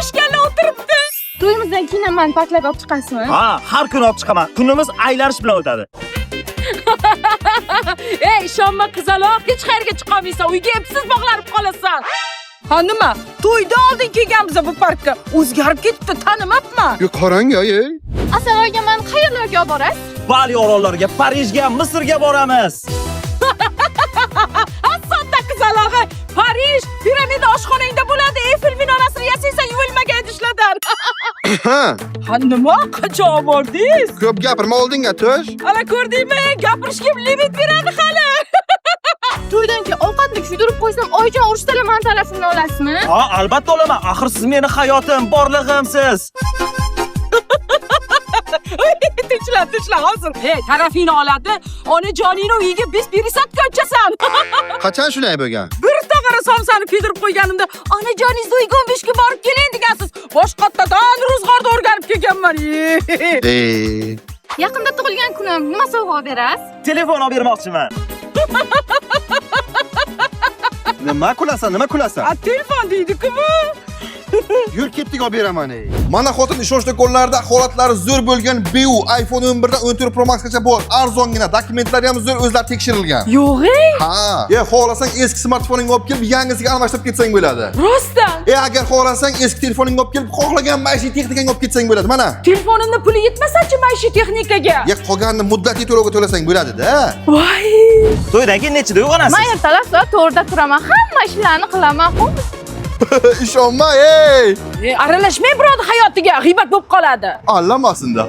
eshkalla o'tiribdi. To'yimizdan keyin meni paklab olib chiqasizmi? Ha, har kuni olib chiqaman. Kunimiz aylanish bilan o'tadi. Ey, ishonma qizaloq, hech qayerga chiqolmaysan, uyga epsiz bog'lanib qolasan. Ha nima? To'yda oldin kelganmiz bu parkka. O'zgarib ketibdi, tanimabman. Yo qarang ey. Asaloga meni qayerlarga olib borasiz? Bali orollarga, Parijga, Misrga boramiz. Asodda qizalog'i, Parij, piramida oshxonangda bo'ladi, Eyfel minorasini yasaysan, yuvilmagan ishlardan. Ha, Ha nima? Qachon bordingiz? ko'p gapirma oldinga tush. Ana ko'rdingmi? Gapirishga limit beradi hali. To'ydan keyin ovqatni kuydirib qo'ysam, oyijon urishdalar meni tarafimni olasizmi? Ha, albatta olaman. Axir siz meni hayotim, borlig'imsiz. Tinchlan hozir. Hey, tarafingni oladi. Onajoningni uyiga biz perisodga o'chasan. Qachon shunday bo'lgan? Bir tog'ora somsani kuydirib qo'yganimda, onajoningiz uyiga 15 kun borib keling degansiz. Boshqatdan ro'zg'orda o'rganib kelganman. Yaqinda tug'ilgan kunim, nima sovg'a berasiz? Telefon olib bermoqchiman. Nima kulasan? A telefon deydi-ku bu. Yur ketdik olib beraman ey. Mana xotin ishonch do'konlarida holatlari zo'r bo'lgan BU iPhone 11 dan 14 Pro Max gacha bor. Arzongina, dokumentlari ham zo'r, o'zlari tekshirilgan. Yo'q-ey. Ha, xohlasang eski smartfoningni olib kelib, yangisiga almashtirib ketsang bo'ladi. Rostdan. Agar xohlasang eski telefoningni olib kelib, xohlagan maishiy texnikangni olib ketsang bo'ladi. Mana. Telefonimni puli yetmasa-chi maishiy texnikaga? Qolganini muddatli to'lovga to'lasang bo'ladi-da. Voy. To'ydan keyin nechida uyg'onasiz? Men ertalab to'g'rida turaman, hamma ishlarni qilaman. Ishonma ey. Aralashmang birodar hayotiga, g'iybat bo'lib qoladi. Allamasinda.